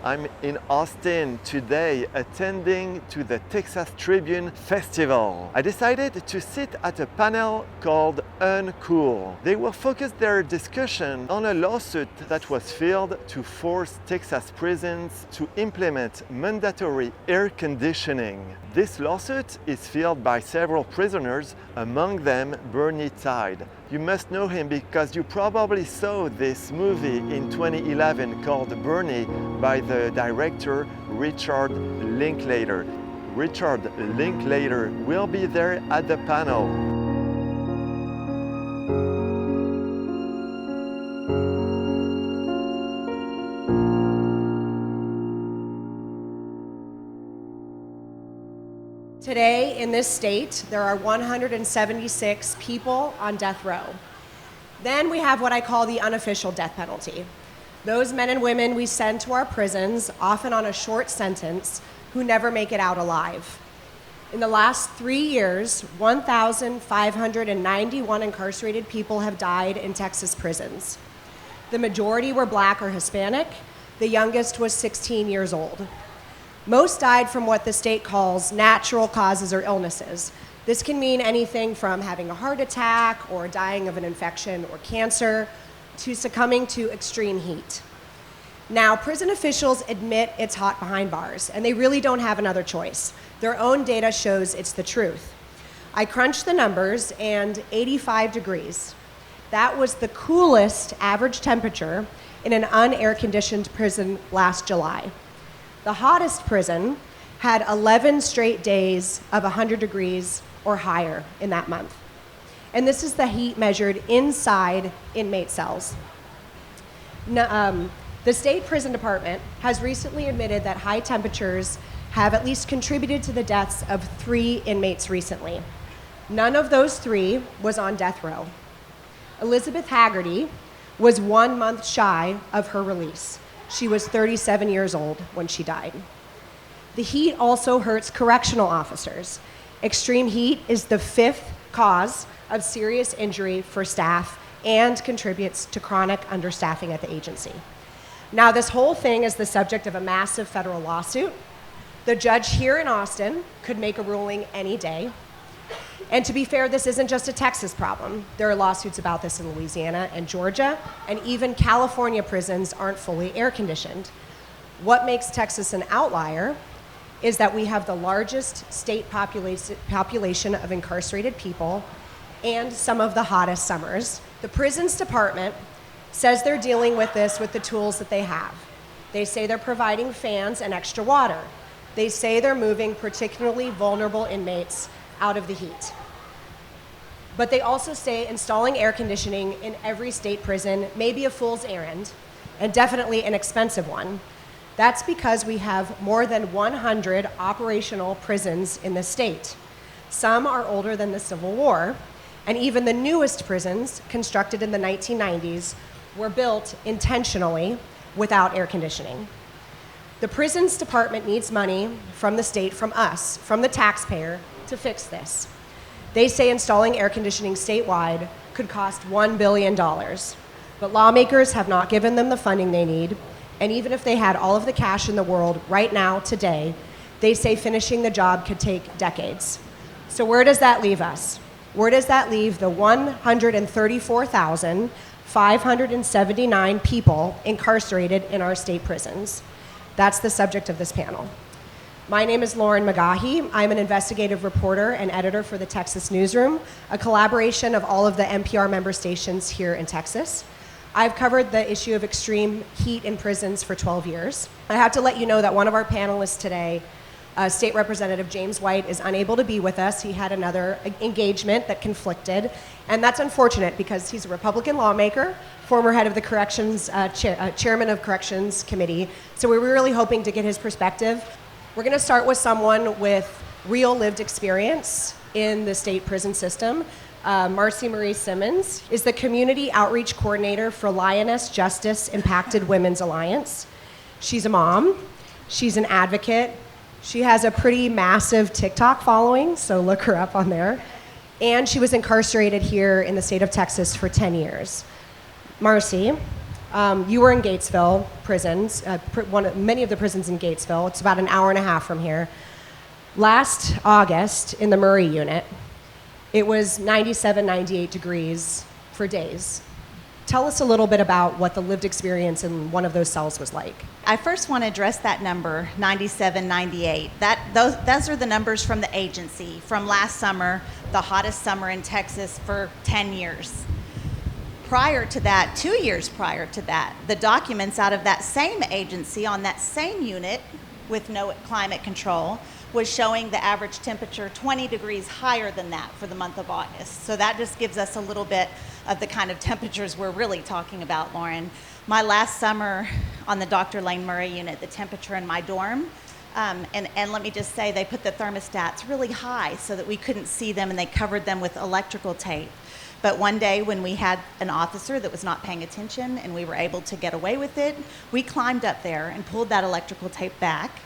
I'm in Austin today attending to the Texas Tribune Festival. I decided to sit at a panel called Uncool. They will focus their discussion on a lawsuit that was filed to force Texas prisons to implement mandatory air conditioning. This lawsuit is filed by several prisoners, among them Bernie Tide. You must know him because you probably saw this movie in 2011 called Bernie by the director Richard Linklater. Richard Linklater will be there at the panel. Today in this state, there are 176 people on death row. Then we have what I call the unofficial death penalty. Those men and women we send to our prisons, often on a short sentence, who never make it out alive. In the last 3 years, 1,591 incarcerated people have died in Texas prisons. The majority were Black or Hispanic. The youngest was 16 years old. Most died from what the state calls natural causes or illnesses. This can mean anything from having a heart attack or dying of an infection or cancer to succumbing to extreme heat. Now, prison officials admit it's hot behind bars, and they really don't have another choice. Their own data shows it's the truth. I crunched the numbers, and 85 degrees. That was the coolest average temperature in an unair-conditioned prison last July. The hottest prison had 11 straight days of 100 degrees or higher in that month. And this is the heat measured inside inmate cells. The state prison department has recently admitted that high temperatures have at least contributed to the deaths of 3 inmates recently. None of those 3 was on death row. Elizabeth Haggerty was 1 month shy of her release. She was 37 years old when she died. The heat also hurts correctional officers. Extreme heat is the 5th cause of serious injury for staff and contributes to chronic understaffing at the agency. Now, this whole thing is the subject of a massive federal lawsuit. The judge here in Austin could make a ruling any day. And to be fair, this isn't just a Texas problem. There are lawsuits about this in Louisiana and Georgia, and even California prisons aren't fully air-conditioned. What makes Texas an outlier is that we have the largest state population of incarcerated people and some of the hottest summers. The prisons department says they're dealing with this with the tools that they have. They say they're providing fans and extra water. They say they're moving particularly vulnerable inmates out of the heat. But they also say installing air conditioning in every state prison may be a fool's errand, and definitely an expensive one. That's because we have more than 100 operational prisons in the state. Some are older than the Civil War, and even the newest prisons, constructed in the 1990s, were built intentionally without air conditioning. The prisons department needs money from the state, from us, from the taxpayer, to fix this. They say installing air conditioning statewide could cost $1 billion, but lawmakers have not given them the funding they need, and even if they had all of the cash in the world right now, today, they say finishing the job could take decades. So where does that leave us? Where does that leave the 134,579 people incarcerated in our state prisons? That's the subject of this panel. My name is Lauren McGaughy. I'm an investigative reporter and editor for the Texas Newsroom, a collaboration of all of the NPR member stations here in Texas. I've covered the issue of extreme heat in prisons for 12 years. I have to let you know that one of our panelists today, State Representative James White, is unable to be with us. He had another engagement that conflicted, and that's unfortunate because he's a Republican lawmaker, former head of the Corrections, chairman of Corrections Committee, so we were really hoping to get his perspective. We're going to start with someone with real lived experience in the state prison system. Marcy Marie Simmons is the Community Outreach Coordinator for Lioness Justice Impacted Women's Alliance. She's a mom. She's an advocate. She has a pretty massive TikTok following, so look her up on there. And she was incarcerated here in the state of Texas for 10 years. Marcy, You were in Gatesville prisons, many of the prisons in Gatesville. It's about an hour and a half from here. Last August, in the Murray unit, it was 97, 98 degrees for days. Tell us a little bit about what the lived experience in one of those cells was like. I first want to address that number, 97, 98. Those are the numbers from the agency from last summer, the hottest summer in Texas for 10 years. Prior to that, 2 years prior to that, the documents out of that same agency on that same unit with no climate control was showing the average temperature 20 degrees higher than that for the month of August. So that just gives us a little bit of the kind of temperatures we're really talking about, Lauren. My last summer on the Dr. Lane Murray unit, the temperature in my dorm, and let me just say, they put the thermostats really high so that we couldn't see them, and they covered them with electrical tape. But one day when we had an officer that was not paying attention and we were able to get away with it, we climbed up there and pulled that electrical tape back,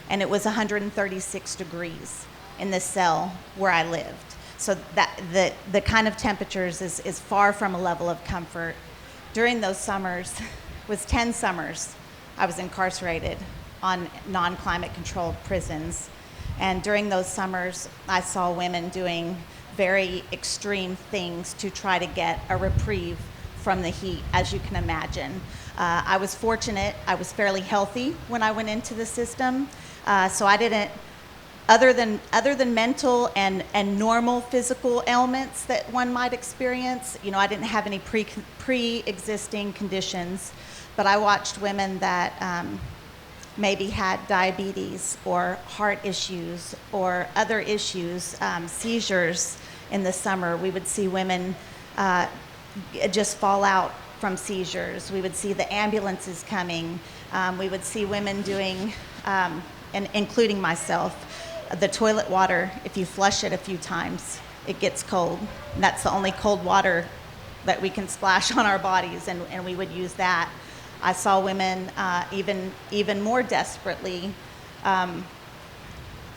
and it was 136 degrees in the cell where I lived. So that the kind of temperatures is far from a level of comfort. During those summers, it was 10 summers I was incarcerated on non-climate controlled prisons. And during those summers, I saw women doing very extreme things to try to get a reprieve from the heat, as you can imagine. I was fortunate. I was fairly healthy when I went into the system, so I didn't, other than mental and normal physical ailments that one might experience, I didn't have any pre-existing conditions, but I watched women that maybe had diabetes or heart issues or other issues, seizures in the summer. We would see women just fall out from seizures. We would see the ambulances coming. We would see women doing, and including myself, the toilet water, if you flush it a few times, it gets cold. And that's the only cold water that we can splash on our bodies, and we would use that. I saw women even more desperately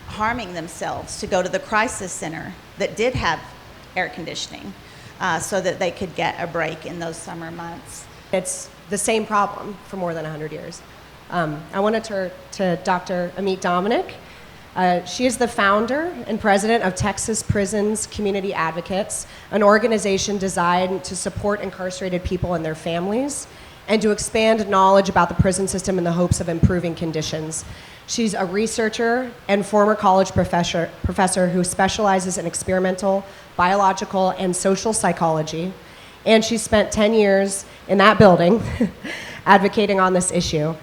harming themselves to go to the crisis center that did have air conditioning so that they could get a break in those summer months. It's the same problem for more than 100 years. I want to turn to Dr. Amit Dominic. She is the founder and president of Texas Prisons Community Advocates, an organization designed to support incarcerated people and their families and to expand knowledge about the prison system in the hopes of improving conditions. She's a researcher and former college professor who specializes in experimental, biological, and social psychology, and she spent 10 years in that building advocating on this issue.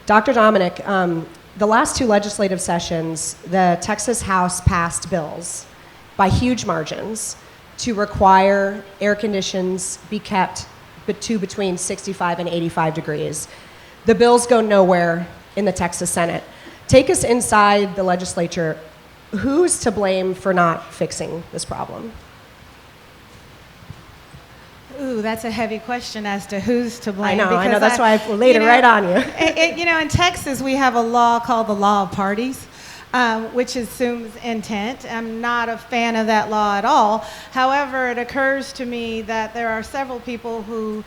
Dr. Dominic, the last two legislative sessions, the Texas House passed bills by huge margins to require air conditions be kept to between 65 and 85 degrees. The bills go nowhere in the Texas Senate. Take us inside the legislature. Who's to blame for not fixing this problem? Ooh, that's a heavy question as to who's to blame. I know. That's why I laid it right on you. In Texas, we have a law called the law of parties, which assumes intent. I'm not a fan of that law at all. However, it occurs to me that there are several people who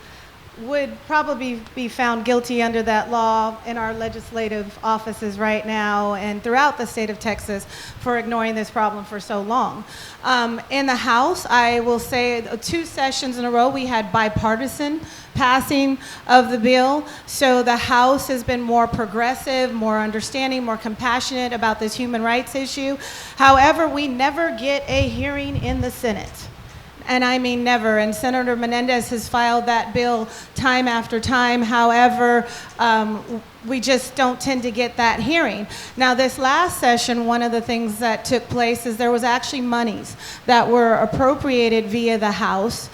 would probably be found guilty under that law in our legislative offices right now and throughout the state of Texas for ignoring this problem for so long. In the House, I will say 2 sessions in a row we had bipartisan passing of the bill. So the House has been more progressive, more understanding, more compassionate about this human rights issue. However, we never get a hearing in the Senate. And I mean never. And Senator Menendez has filed that bill time after time. However, we just don't tend to get that hearing. Now, this last session, one of the things that took place is there was actually monies that were appropriated via the House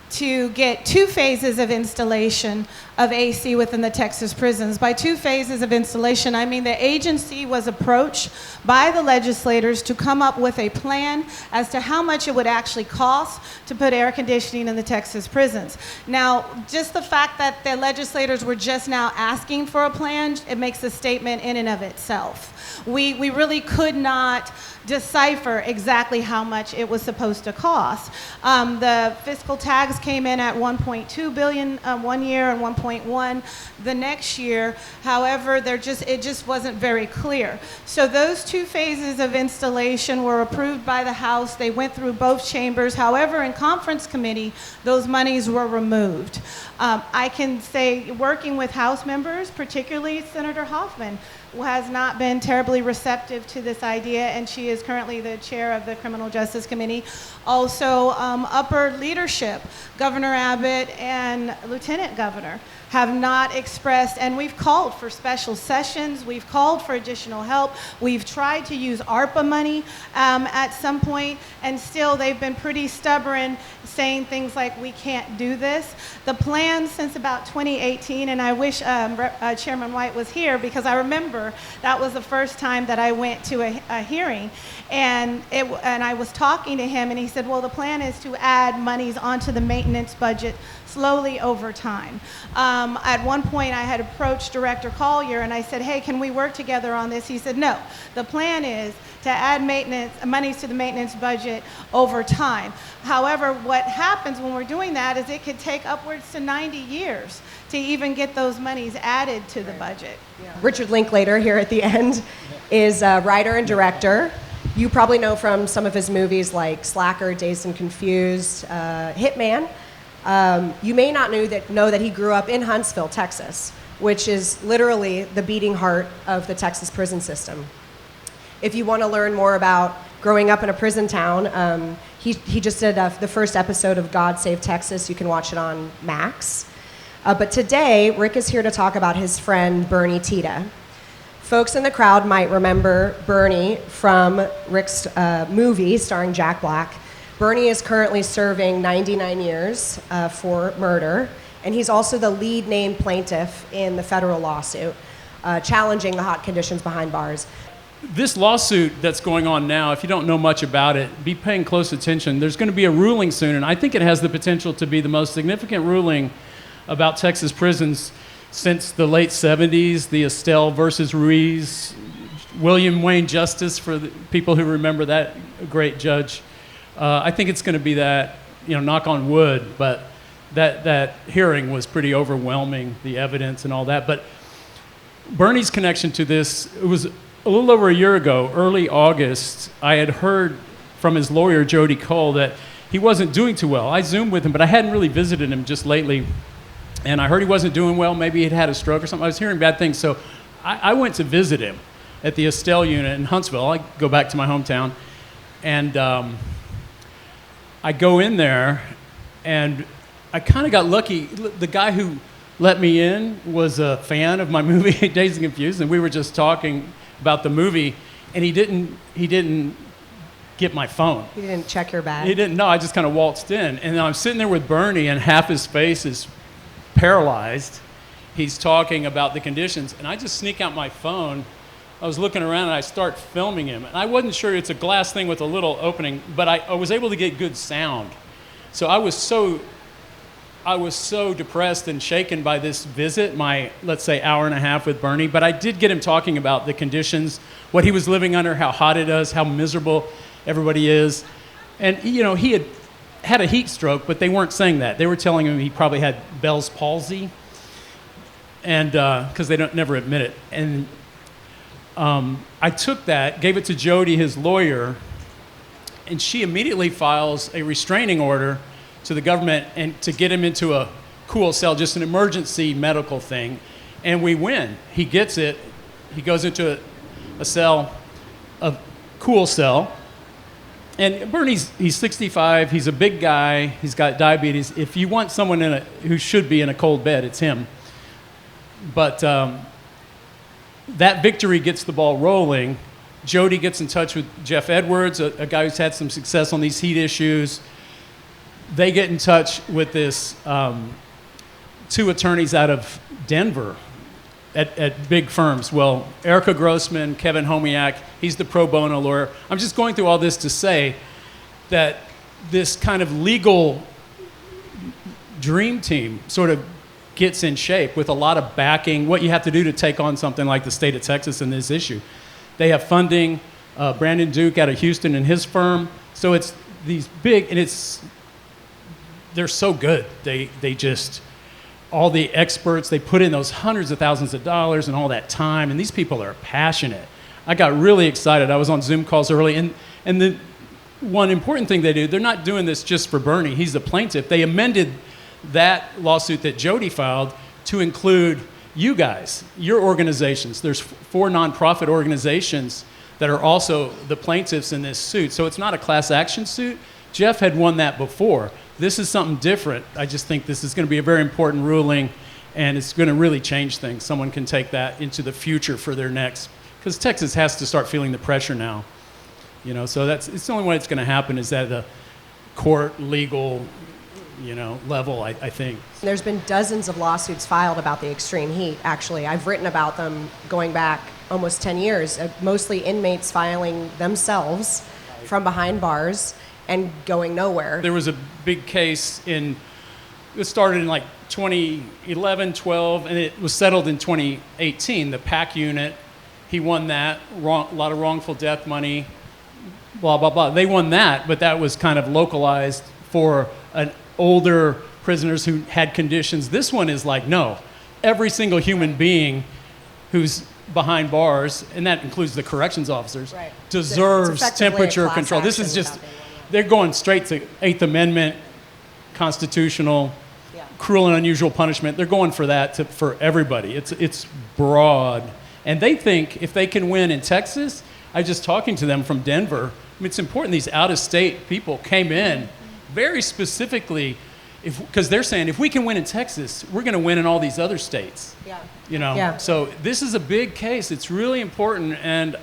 to get 2 phases of installation of AC within the Texas prisons. By 2 phases of installation, I mean the agency was approached by the legislators to come up with a plan as to how much it would actually cost to put air conditioning in the Texas prisons. Now, just the fact that the legislators were just now asking for a plan, it makes a statement in and of itself. We really could not decipher exactly how much it was supposed to cost. The fiscal tags came in at $1.2 billion one year and $1.8 1.1 the next year. However, it just wasn't very clear. So those two phases of installation were approved by the House. They went through both chambers. However, in conference committee, those monies were removed. I can say, working with House members, particularly Senator Hoffman, has not been terribly receptive to this idea, and she is currently the chair of the Criminal Justice Committee. Also, upper leadership, Governor Abbott and Lieutenant Governor, have not expressed, and we've called for special sessions, we've called for additional help, we've tried to use ARPA money at some point, and still they've been pretty stubborn, saying things like, we can't do this. The plan since about 2018, and I wish Chairman White was here, because I remember that was the first time that I went to a hearing, and I was talking to him, and he said, well, the plan is to add monies onto the maintenance budget slowly over time. At one point, I had approached Director Collier, and I said, hey, can we work together on this? He said, no. The plan is to add monies to the maintenance budget over time. However, what happens when we're doing that is it could take upwards to 90 years to even get those monies added to the budget. Yeah. Richard Linklater here at the end is a writer and director. You probably know from some of his movies like Slacker, Dazed and Confused, Hitman. You may not know that he grew up in Huntsville, Texas, which is literally the beating heart of the Texas prison system. If you want to learn more about growing up in a prison town, he just did the first episode of God Save Texas. You can watch it on Max. But today, Rick is here to talk about his friend, Bernie Tita. Folks in the crowd might remember Bernie from Rick's movie starring Jack Black. Bernie is currently serving 99 years for murder, and he's also the lead named plaintiff in the federal lawsuit challenging the hot conditions behind bars. This lawsuit that's going on now, if you don't know much about it, be paying close attention. There's going to be a ruling soon, and I think it has the potential to be the most significant ruling about Texas prisons since the late 70s, the Estelle versus Ruiz, William Wayne Justice, for the people who remember that great judge. I think it's going to be that, knock on wood, but that hearing was pretty overwhelming, the evidence and all that. But Bernie's connection to this, it was a little over a year ago, early August, I had heard from his lawyer, Jody Cole, that he wasn't doing too well. I Zoomed with him, but I hadn't really visited him just lately. And I heard he wasn't doing well. Maybe he'd had a stroke or something. I was hearing bad things. So I went to visit him at the Estelle unit in Huntsville. I go back to my hometown. And I go in there, and I kind of got lucky. The guy who let me in was a fan of my movie, Dazed and Confused, and we were just talking about the movie, and he didn't get my phone. He didn't check your bag? He didn't. No, I just kind of waltzed in, and I'm sitting there with Bernie, and half his face is paralyzed. He's talking about the conditions, and I just sneak out my phone. I was looking around, and I start filming him, and I wasn't sure. It's a glass thing with a little opening, but I was able to get good sound. So I was so depressed and shaken by this visit, my, let's say, hour and a half with Bernie, but I did get him talking about the conditions, what he was living under, how hot it is, how miserable everybody is. And, he had a heat stroke, but they weren't saying that. They were telling him he probably had Bell's palsy, and because they never admit it. And I took that, gave it to Jody, his lawyer, and she immediately files a restraining order to the government and to get him into a cool cell, just an emergency medical thing. And we win. He gets it. He goes into a cell, a cool cell. And Bernie's, he's 65. He's a big guy. He's got diabetes. If you want someone who should be in a cold bed, it's him. But that victory gets the ball rolling. Jody gets in touch with Jeff Edwards, a guy who's had some success on these heat issues. They get in touch with this two attorneys out of Denver at big firms. Well, Erica Grossman, Kevin Homiak, he's the pro bono lawyer. I'm just going through all this to say that this kind of legal dream team sort of gets in shape with a lot of backing, what you have to do to take on something like the state of Texas in this issue. They have funding, Brandon Duke out of Houston and his firm. So it's these big, and they're so good. They just, all the experts, they put in those hundreds of thousands of dollars and all that time, and these people are passionate. I got really excited. I was on Zoom calls early, and the one important thing they do, they're not doing this just for Bernie. He's the plaintiff. They amended that lawsuit that Jody filed to include you guys, your organizations. There's 4 nonprofit organizations that are also the plaintiffs in this suit. So it's not a class action suit. Jeff had won that before. This is something different. I just think this is going to be a very important ruling, and it's going to really change things. Someone can take that into the future for their next, because Texas has to start feeling the pressure now. You know, so it's the only way it's going to happen is at the court legal, level, I think. There's been dozens of lawsuits filed about the extreme heat, actually. I've written about them going back almost 10 years, mostly inmates filing themselves from behind bars and going nowhere. There was a big case it started in like 2011, 12, and it was settled in 2018. The PAC unit, he won that, a lot of wrongful death money, blah, blah, blah. They won that, but that was kind of localized for an older prisoners who had conditions. This one is like, no, every single human being who's behind bars, and that includes the corrections officers, right, deserves temperature control. This is just, they're going straight to 8th Amendment, constitutional, cruel and unusual punishment. They're going for that for everybody. It's broad. And they think if they can win in Texas, I was just talking to them from Denver. I mean, it's important these out-of-state people came in very specifically, because they're saying if we can win in Texas, we're going to win in all these other states. Yeah. So this is a big case. It's really important, and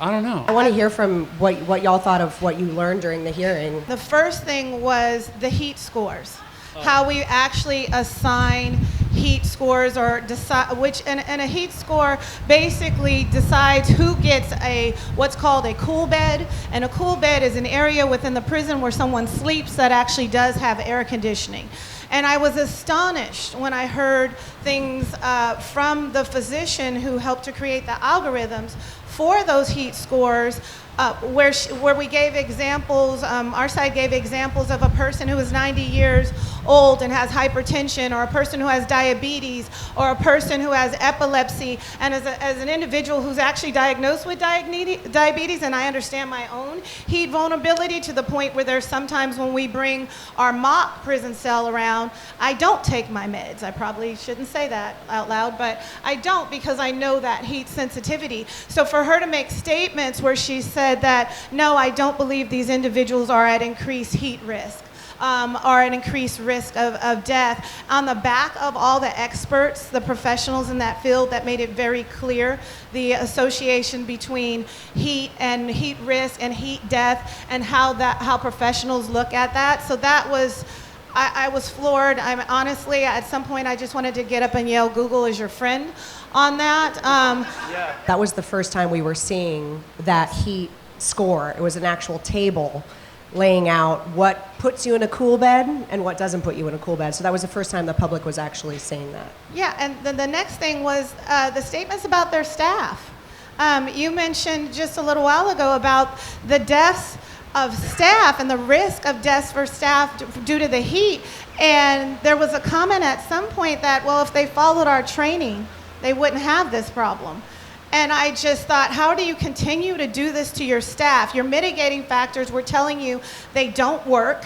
I don't know. I want to hear from what y'all thought of what you learned during the hearing. The first thing was the heat scores. How we actually assign heat scores or decide and a heat score basically decides who gets what's called a cool bed, and a cool bed is an area within the prison where someone sleeps that actually does have air conditioning. And I was astonished when I heard things from the physician who helped to create the algorithms for those heat scores, where we gave examples, our side gave examples of a person who is 90 years old and has hypertension, or a person who has diabetes, or a person who has epilepsy, and as an individual who's actually diagnosed with diabetes, and I understand my own heat vulnerability to the point where there's sometimes when we bring our mock prison cell around, I don't take my meds. I probably shouldn't say that out loud, but I don't, because I know that heat sensitivity. So for her to make statements where she said that, no, I don't believe these individuals are at increased heat risk, or an increased risk of death, on the back of all the experts, the professionals in that field that made it very clear the association between heat and heat risk and heat death, and how professionals look at that. So that was, I was floored. Honestly, at some point I just wanted to get up and yell, "Google is your friend," on that. That was the first time we were seeing that heat score. It was an actual table laying out what puts you in a cool bed and what doesn't put you in a cool bed. So that was the first time the public was actually seeing that. Yeah, and then the next thing was the statements about their staff. You mentioned just a little while ago about the deaths of staff and the risk of deaths for staff due to the heat. And there was a comment at some point that, well, if they followed our training, they wouldn't have this problem. And I just thought, how do you continue to do this to your staff? Your mitigating factors, we're telling you they don't work,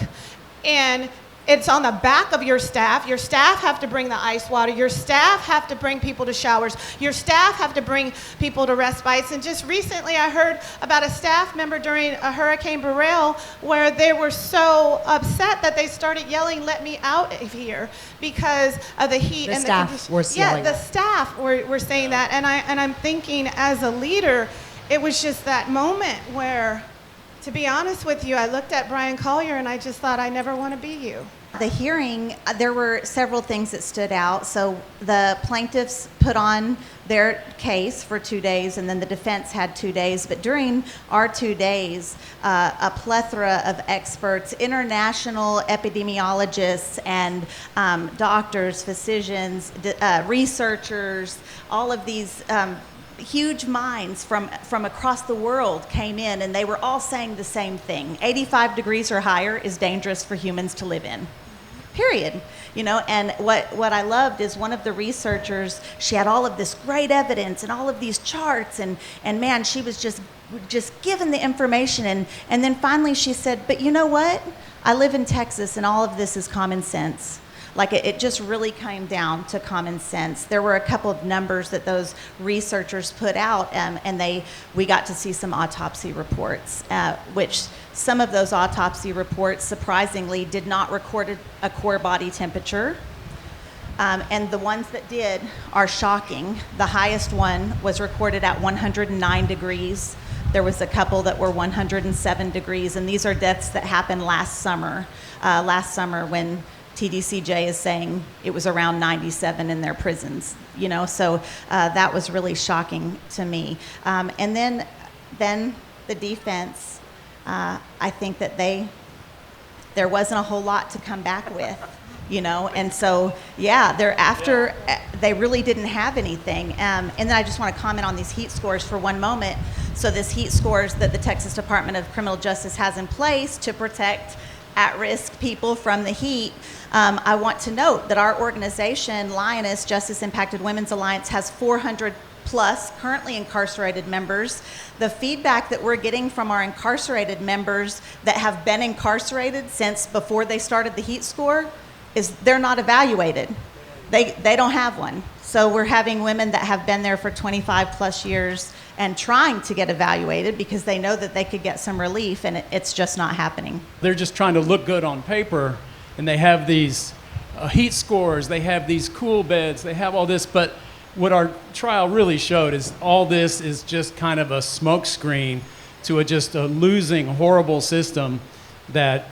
and it's on the back of your staff. Your staff have to bring the ice water. Your staff have to bring people to showers. Your staff have to bring people to respites. And just recently I heard about a staff member during a Hurricane Beryl where they were so upset that they started yelling, "Let me out of here," because of the heat. The and staff were yelling. Yeah, the staff were saying that. And I'm thinking, as a leader, it was just that moment where, to be honest with you, I looked at Brian Collier and I just thought, I never want to be you. The hearing, there were several things that stood out. So the plaintiffs put on their case for 2 days, and then the defense had 2 days. But during our 2 days, a plethora of experts, international epidemiologists and doctors, physicians, researchers, all of these huge minds from across the world came in, and they were all saying the same thing. 85 degrees or higher is dangerous for humans to live in. period. And what I loved is one of the researchers, she had all of this great evidence and all of these charts, and man, she was just given the information, and then finally she said, but you know what? I live in Texas, and all of this is common sense. Like it just really came down to common sense. There were a couple of numbers that those researchers put out, and we got to see some autopsy reports, which some of those autopsy reports surprisingly did not record a core body temperature. And the ones that did are shocking. The highest one was recorded at 109 degrees. There was a couple that were 107 degrees, and these are deaths that happened last summer when TDCJ is saying it was around 97 in their prisons, so that was really shocking to me. And then the defense, I think that there wasn't a whole lot to come back with, and so, thereafter, they really didn't have anything. And then I just want to comment on these heat scores for one moment. So this heat scores that the Texas Department of Criminal Justice has in place to protect at-risk people from the heat. I want to note that our organization, Lioness, Justice Impacted Women's Alliance, has 400 plus currently incarcerated members. The feedback that we're getting from our incarcerated members that have been incarcerated since before they started the heat score is they're not evaluated. They don't have one. So we're having women that have been there for 25 plus years and trying to get evaluated because they know that they could get some relief, and it's just not happening. They're just trying to look good on paper, and they have these heat scores, they have these cool beds, they have all this, but what our trial really showed is all this is just kind of a smokescreen to just a losing, horrible system that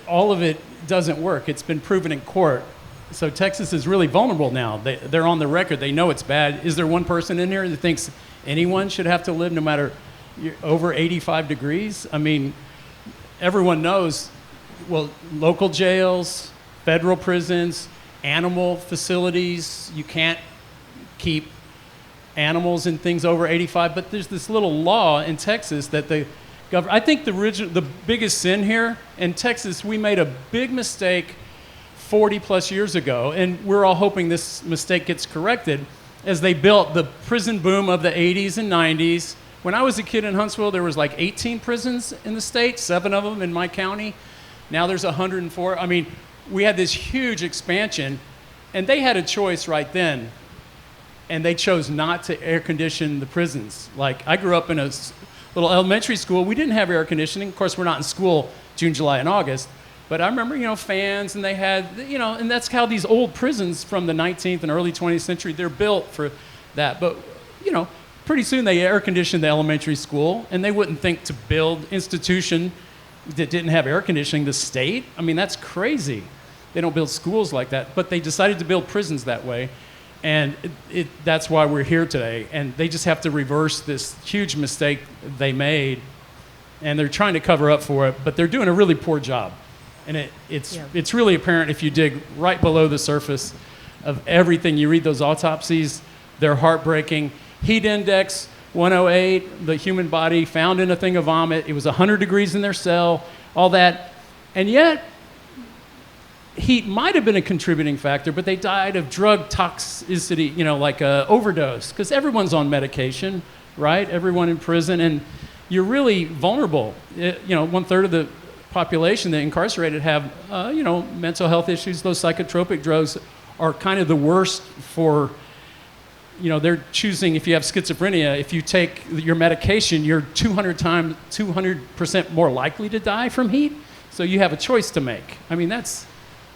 all of it doesn't work. It's been proven in court. So Texas is really vulnerable now. They're on the record. They know it's bad. Is there one person in here that thinks anyone should have to live no matter over 85 degrees? I mean, everyone knows, well, local jails, federal prisons, animal facilities, you can't keep animals and things over 85, but there's this little law in Texas that the government, I think the biggest sin here in Texas, we made a big mistake 40 plus years ago, and we're all hoping this mistake gets corrected as they built the prison boom of the 80s and 90s. When I was a kid in Huntsville, there was like 18 prisons in the state, 7 of them in my county. Now there's 104. I mean, we had this huge expansion, and they had a choice right then, and they chose not to air condition the prisons. Like, I grew up in a little elementary school. We didn't have air conditioning. Of course, we're not in school June, July, and August. But I remember, fans, and they had, and that's how these old prisons from the 19th and early 20th century, they're built for that. But, pretty soon they air conditioned the elementary school, and they wouldn't think to build institution that didn't have air conditioning, the state. I mean, that's crazy. They don't build schools like that. But they decided to build prisons that way. And that's why we're here today. And they just have to reverse this huge mistake they made. And they're trying to cover up for it, but they're doing a really poor job. And it's really apparent if you dig right below the surface of everything. You read those autopsies, they're heartbreaking. Heat index 108, the human body found in a thing of vomit. It was 100 degrees in their cell, all that. And yet, heat might have been a contributing factor, but they died of drug toxicity, like an overdose, because everyone's on medication, right? Everyone in prison, and you're really vulnerable. 1/3 of the population that incarcerated have, mental health issues. Those psychotropic drugs are kind of the worst for, they're choosing, if you have schizophrenia, if you take your medication, you're 200% more likely to die from heat. So you have a choice to make. I mean, that's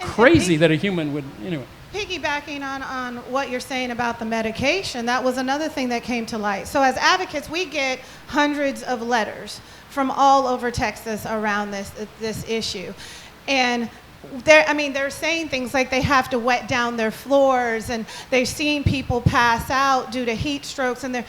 crazy that a human would, anyway. Piggybacking on what you're saying about the medication, that was another thing that came to light. So as advocates, we get hundreds of letters from all over Texas around this issue. And they're saying things like they have to wet down their floors, and they've seen people pass out due to heat strokes, and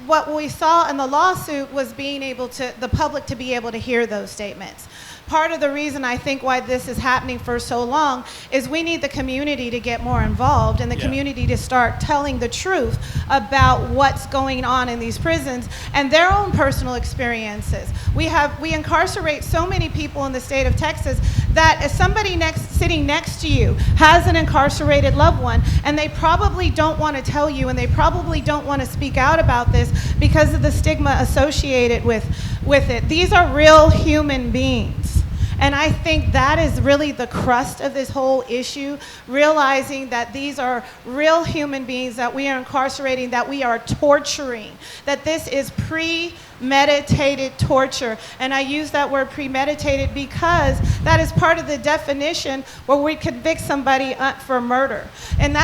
what we saw in the lawsuit was the public to be able to hear those statements. Part of the reason I think why this is happening for so long is we need the community to get more involved, and the community to start telling the truth about what's going on in these prisons and their own personal experiences. We incarcerate so many people in the state of Texas that if somebody sitting next to you has an incarcerated loved one, and they probably don't want to tell you, and they probably don't want to speak out about this because of the stigma associated with it. These are real human beings. And I think that is really the crust of this whole issue, realizing that these are real human beings that we are incarcerating, that we are torturing, that this is premeditated torture. And I use that word premeditated because that is part of the definition where we convict somebody for murder. And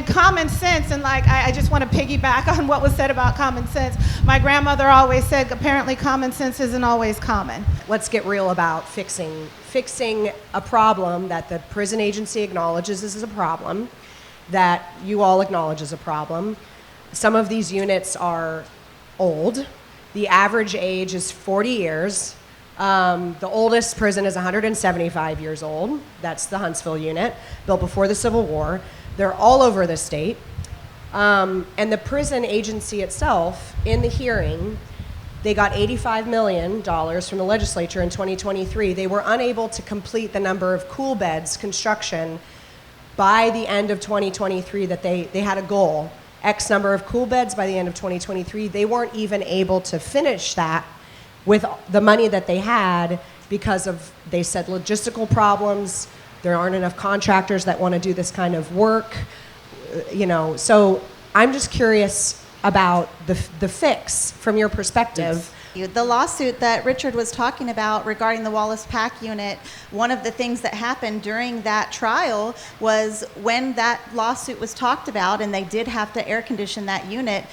common sense, and like I just want to piggyback on what was said about common sense. My grandmother always said, apparently common sense isn't always common. Let's get real about fixing a problem that the prison agency acknowledges is a problem, that you all acknowledge is a problem. Some of these units are old. The average age is 40 years. The oldest prison is 175 years old. That's the Huntsville unit, built before the Civil War. They're all over the state. And the prison agency itself, in the hearing, they got $85 million from the legislature in 2023. They were unable to complete the number of cool beds construction by the end of 2023 that they had a goal, X number of cool beds by the end of 2023. They weren't even able to finish that with the money that they had because of, they said, logistical problems. There aren't enough contractors that want to do this kind of work. So I'm just curious about the fix from your perspective. The lawsuit that Richard was talking about regarding the Wallace Pack unit, one of the things that happened during that trial was when that lawsuit was talked about and they did have to air condition that unit,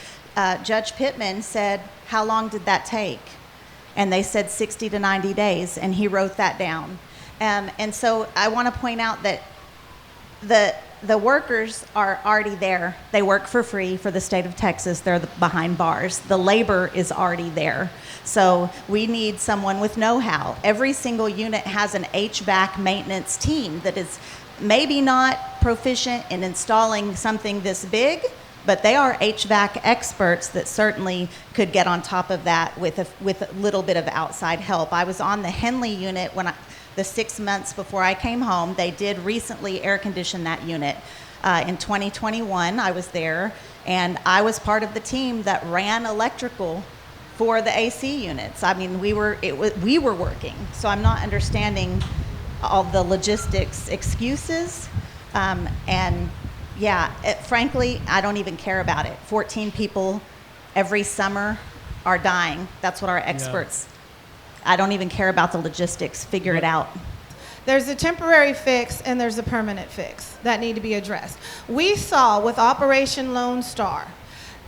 Judge Pittman said, how long did that take? And they said 60 to 90 days, and he wrote that down. And so I want to point out that the workers are already there. They work for free for the state of Texas. They're behind bars. The labor is already there. So we need someone with know-how. Every single unit has an HVAC maintenance team that is maybe not proficient in installing something this big, but they are HVAC experts that certainly could get on top of that with a little bit of outside help. I was on the Henley unit the 6 months before I came home. They did recently air condition that unit. In 2021, I was there, and I was part of the team that ran electrical for the AC units. I mean, we were working. So I'm not understanding all the logistics excuses. Frankly, I don't even care about it. 14 people every summer are dying. That's what our experts. I don't even care about the logistics. Figure it out. There's a temporary fix and there's a permanent fix that need to be addressed. We saw with Operation Lone Star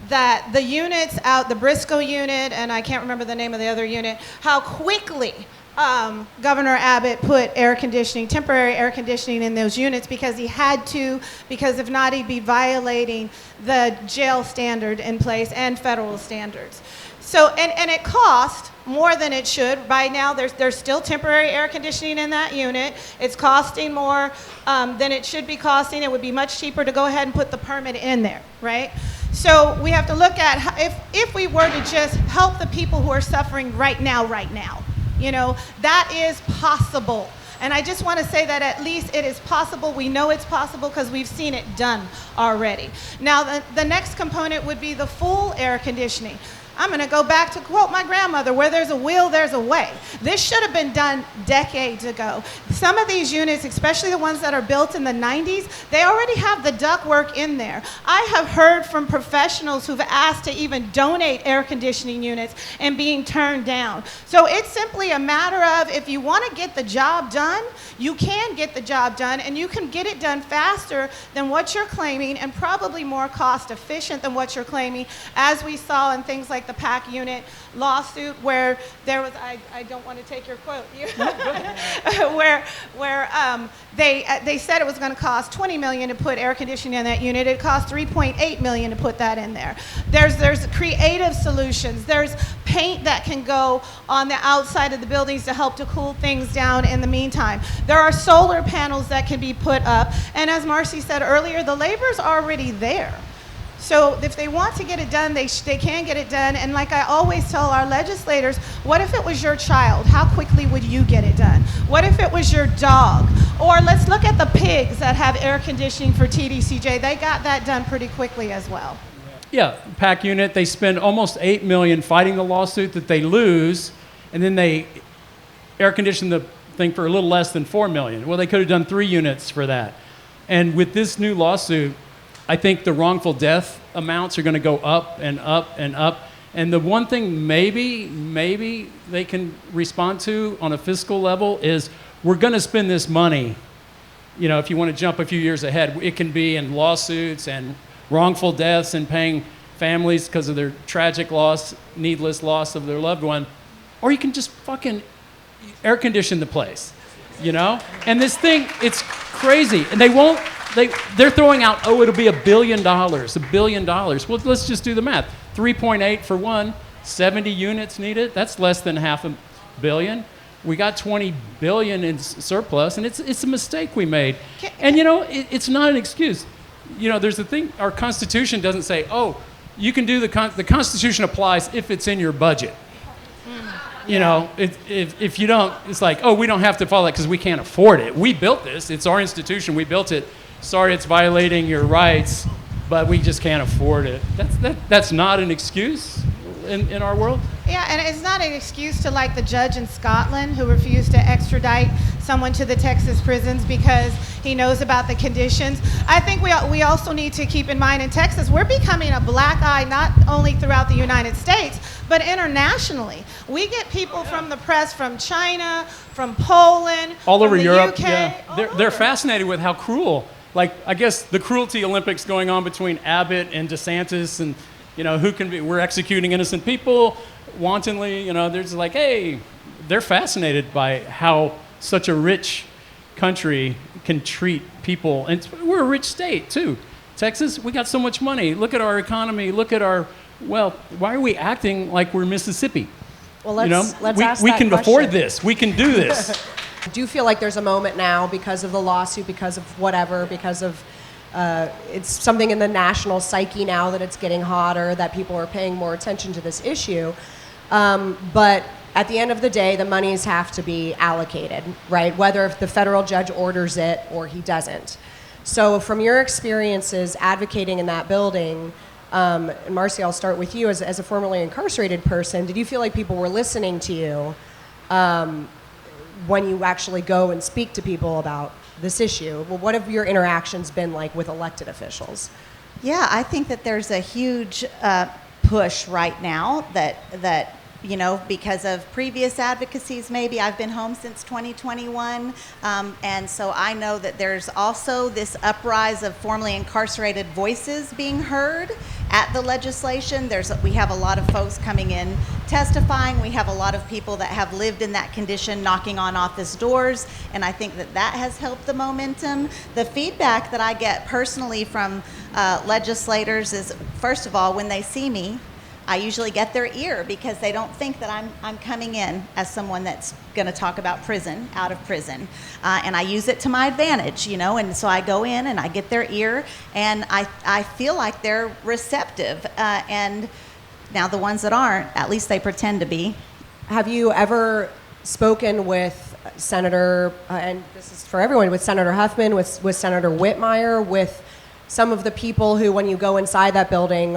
that the units out, the Briscoe unit, and I can't remember the name of the other unit, how quickly Governor Abbott put temporary air conditioning in those units because he had to, because if not, he'd be violating the jail standard in place and federal standards. So, and it cost more than it should. By now, there's still temporary air conditioning in that unit. It's costing more than it should be costing. It would be much cheaper to go ahead and put the permit in there, right? So we have to look at if we were to just help the people who are suffering right now, that is possible. And I just want to say that at least it is possible. We know it's possible because we've seen it done already. Now, the next component would be the full air conditioning. I'm going to go back to quote my grandmother, where there's a will, there's a way. This should have been done decades ago. Some of these units, especially the ones that are built in the 90s, they already have the ductwork in there. I have heard from professionals who've asked to even donate air conditioning units and being turned down. So it's simply a matter of if you want to get the job done, you can get the job done, and you can get it done faster than what you're claiming and probably more cost efficient than what you're claiming, as we saw in things like the PAC unit lawsuit where there was, I don't want to take your quote, where they said it was going to cost $20 million to put air conditioning in that unit. It cost $3.8 million to put that in there. There's creative solutions. There's paint that can go on the outside of the buildings to help to cool things down in the meantime. There are solar panels that can be put up. And as Marcy said earlier, the labor's already there. So if they want to get it done, they can get it done. And like I always tell our legislators, what if it was your child? How quickly would you get it done? What if it was your dog? Or let's look at the pigs that have air conditioning for TDCJ. They got that done pretty quickly as well. Yeah, PAC unit, they spend almost $8 million fighting the lawsuit that they lose, and then they air condition the thing for a little less than $4 million. Well, they could have done 3 units for that. And with this new lawsuit, I think the wrongful death amounts are going to go up and up and up. And the one thing maybe they can respond to on a fiscal level is we're going to spend this money. You know, if you want to jump a few years ahead, it can be in lawsuits and wrongful deaths and paying families because of their tragic loss, needless loss of their loved one. Or you can just fucking air condition the place, you know? And this thing, it's crazy. And they're throwing out, it'll be $1 billion, $1 billion. Well, let's just do the math. 3.8 for one, 70 units needed. That's less than $500 million. We got 20 billion in surplus, and it's a mistake we made. And you know, it's not an excuse. You know, there's a thing, our Constitution doesn't say, you can do the Constitution applies if it's in your budget. You know, if you don't, it's like, we don't have to follow that because we can't afford it. We built this. It's our institution. We built it. Sorry, it's violating your rights, but we just can't afford it. That's not an excuse in our world. Yeah, and it's not an excuse to like the judge in Scotland who refused to extradite someone to the Texas prisons because he knows about the conditions. I think we also need to keep in mind in Texas, we're becoming a black eye not only throughout the United States, but internationally. We get people from the press from China, from Poland, all over Europe. UK, yeah. They're fascinated with how cruel. Like, I guess the cruelty Olympics going on between Abbott and DeSantis and, you know, we're executing innocent people wantonly, you know, they're just like, hey, they're fascinated by how such a rich country can treat people. And we're a rich state, too. Texas, we got so much money. Look at our economy. Look at our wealth. Why are we acting like we're Mississippi? Well, let's ask we that can question. afford this. We can do this. Do you feel like there's a moment now because of the lawsuit, because of whatever, because of it's something in the national psyche now that it's getting hotter, that people are paying more attention to this issue? But at the end of the day, the monies have to be allocated, right? Whether if the federal judge orders it or he doesn't. So from your experiences advocating in that building, and Marcy, I'll start with you as a formerly incarcerated person. Did you feel like people were listening to you when you actually go and speak to people about this issue? Well, what have your interactions been like with elected officials? Yeah, I think that there's a huge push right now that you know, because of previous advocacies, maybe I've been home since 2021, and so I know that there's also this uprise of formerly incarcerated voices being heard at the legislation. We have a lot of folks coming in testifying. We have a lot of people that have lived in that condition knocking on office doors, and I think that has helped the momentum. The feedback that I get personally from legislators is, first of all, when they see me, I usually get their ear because they don't think that I'm coming in as someone that's going to talk about prison, out of prison. And I use it to my advantage, you know, and so I go in and I get their ear, and I feel like they're receptive. And now the ones that aren't, at least they pretend to be. Have you ever spoken with Senator, and this is for everyone, with Senator Huffman, with Senator Whitmire, with some of the people who, when you go inside that building,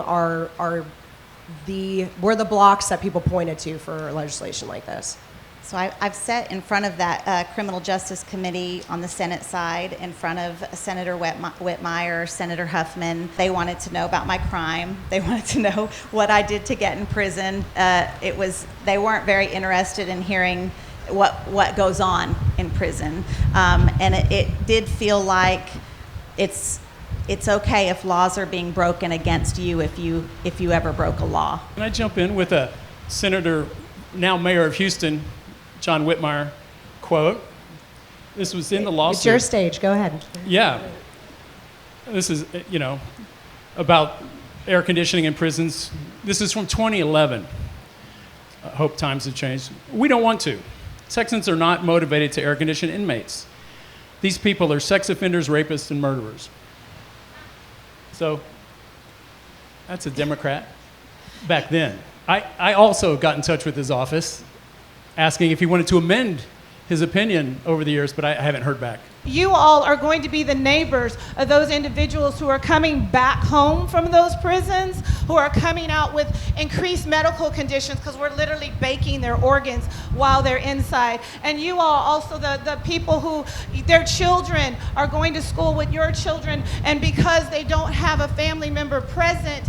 were the blocks that people pointed to for legislation like this? So I've sat in front of that Criminal Justice Committee on the Senate side, in front of Senator Whitmire, Senator Huffman. They wanted to know about my crime. They wanted to know what I did to get in prison. They weren't very interested in hearing what goes on in prison. And it did feel like it's okay if laws are being broken against you if you ever broke a law. Can I jump in with a Senator, now Mayor of Houston, John Whitmire quote? This was in the lawsuit. It's your stage. Go ahead. Yeah. This is, you know, about air conditioning in prisons. This is from 2011. I hope times have changed. We don't want to. Texans are not motivated to air condition inmates. These people are sex offenders, rapists, and murderers. So That's a Democrat. Back then. I also got in touch with his office asking if he wanted to amend his opinion over the years, but I haven't heard back. You all are going to be the neighbors of those individuals who are coming back home from those prisons, who are coming out with increased medical conditions because we're literally baking their organs while they're inside. And you all also the people who, their children are going to school with your children, and because they don't have a family member present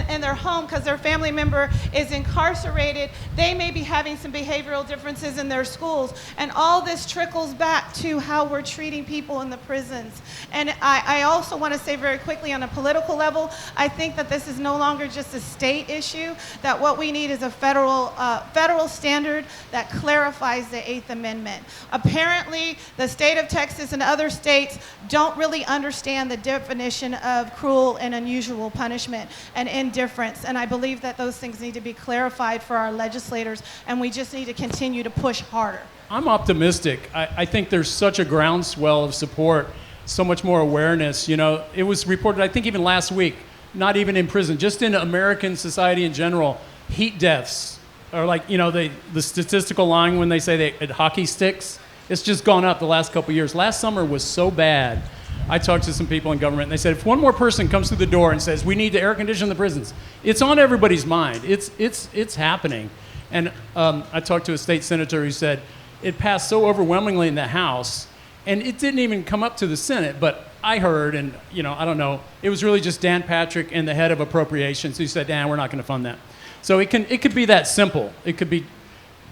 in their home because their family member is incarcerated, they may be having some behavioral differences in their schools. And all this trickles back to how we're treating people in the prisons. And I also want to say very quickly on a political level, I think that this is no longer just a state issue, that what we need is a federal standard that clarifies the Eighth Amendment. Apparently, the state of Texas and other states don't really understand the definition of cruel and unusual punishment and indifference, and I believe that those things need to be clarified for our legislators, and we just need to continue to push harder. I'm optimistic. I think there's such a groundswell of support, so much more awareness. You know, it was reported, I think even last week, not even in prison, just in American society in general, heat deaths are like, you know, the statistical line when they say they had hockey sticks, it's just gone up the last couple of years. Last summer was so bad. I talked to some people in government, and they said if one more person comes through the door and says we need to air condition the prisons, it's on everybody's mind. It's happening. And I talked to a state senator who said it passed so overwhelmingly in the House, and it didn't even come up to the Senate. But I heard, and you know, I don't know, it was really just Dan Patrick and the head of appropriations who said, we're not going to fund that. So it could be that simple. It could be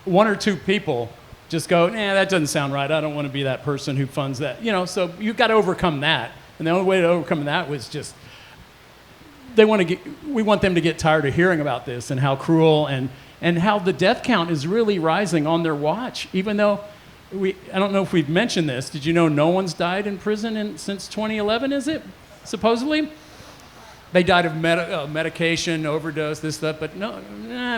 one or two people just go, that doesn't sound right. I don't want to be that person who funds that. You know, so you've got to overcome that. And the only way to overcome that was just, we want them to get tired of hearing about this and how cruel and how the death count is really rising on their watch. Even though I don't know if we've mentioned this. Did you know no one's died in prison since 2011, is it? Supposedly? They died of medication, overdose, this, that, but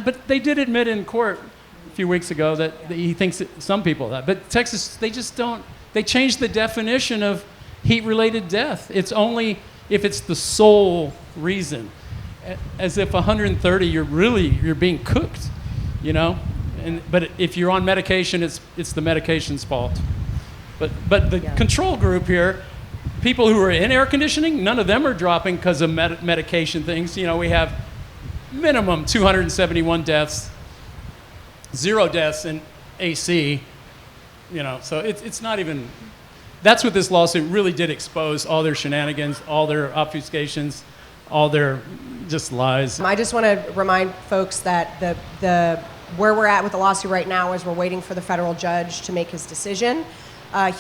but they did admit in court a few weeks ago that he thinks that some people died. But Texas, they just don't, they changed the definition of heat-related death. It's only if it's the sole reason. As if 130, you're being cooked, you know? But if you're on medication, it's the medication's fault. But the control group here, people who are in air conditioning, none of them are dropping because of medication things. You know, we have minimum 271 deaths, 0 deaths in AC, you know, so it's not even, that's what this lawsuit really did expose, all their shenanigans, all their obfuscations, all their just lies. I just want to remind folks that the where we're at with the lawsuit right now is we're waiting for the federal judge to make his decision.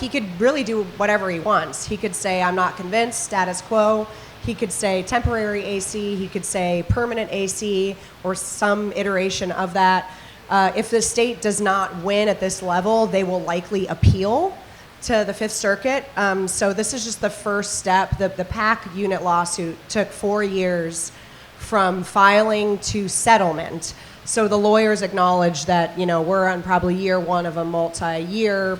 He could really do whatever he wants. He could say, I'm not convinced, status quo. He could say temporary AC. He could say permanent AC or some iteration of that. If the state does not win at this level, they will likely appeal to the Fifth Circuit. So this is just the first step. The PAC unit lawsuit took 4 years from filing to settlement. So the lawyers acknowledge that, you know, we're on probably year one of a multi-year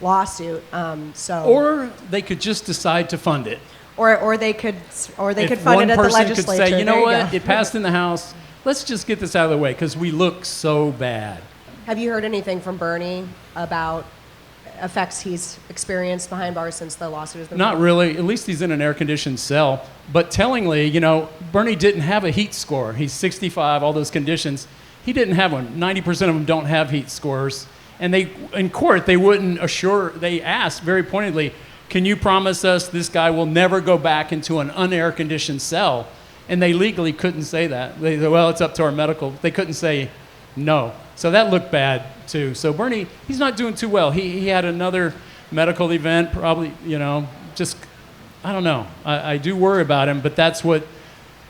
lawsuit. Or they could just decide to fund it. Or they could fund it at the legislature. One person could say, you know what, it passed in the House. Let's just get this out of the way because we look so bad. Have you heard anything from Bernie about effects he's experienced behind bars since the lawsuit has been Not filed? really. At least he's in an air-conditioned cell. But tellingly, you know, Bernie didn't have a heat score. He's 65, all those conditions. He didn't have one. 90% of them don't have heat scores. And they, in court, they wouldn't assure, they asked very pointedly, can you promise us this guy will never go back into an unair-conditioned cell? And they legally couldn't say that. They said, well, it's up to our medical. They couldn't say no. So that looked bad, too. So Bernie, he's not doing too well. He had another medical event, probably, you know, just, I don't know. I do worry about him, but that's what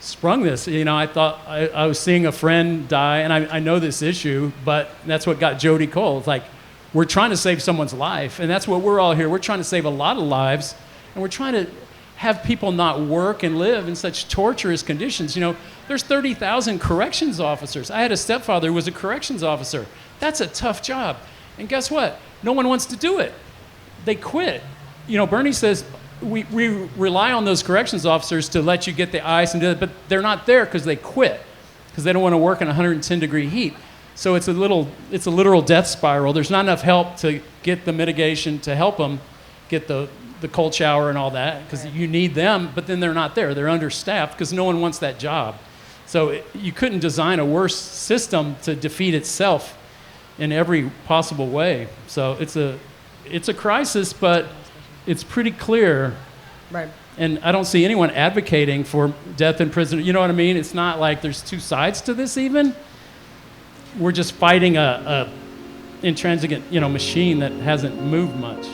sprung this. You know, I thought I was seeing a friend die, and I know this issue, but that's what got Jody Cole. It's like, we're trying to save someone's life, and that's what we're all here. We're trying to save a lot of lives, and we're trying to have people not work and live in such torturous conditions. You know, there's 30,000 corrections officers. I had a stepfather who was a corrections officer. That's a tough job. And guess what? No one wants to do it. They quit. You know, Bernie says, we rely on those corrections officers to let you get the ice and do it, but they're not there because they quit, because they don't want to work in 110-degree heat. So it's a literal death spiral. There's not enough help to get the mitigation to help them get the cold shower and all that, because you need them, but then they're not there. They're understaffed because no one wants that job. So you couldn't design a worse system to defeat itself in every possible way. So it's a crisis, but it's pretty clear. Right. And I don't see anyone advocating for death in prison. You know what I mean? It's not like there's two sides to this even. We're just fighting a intransigent, machine that hasn't moved much.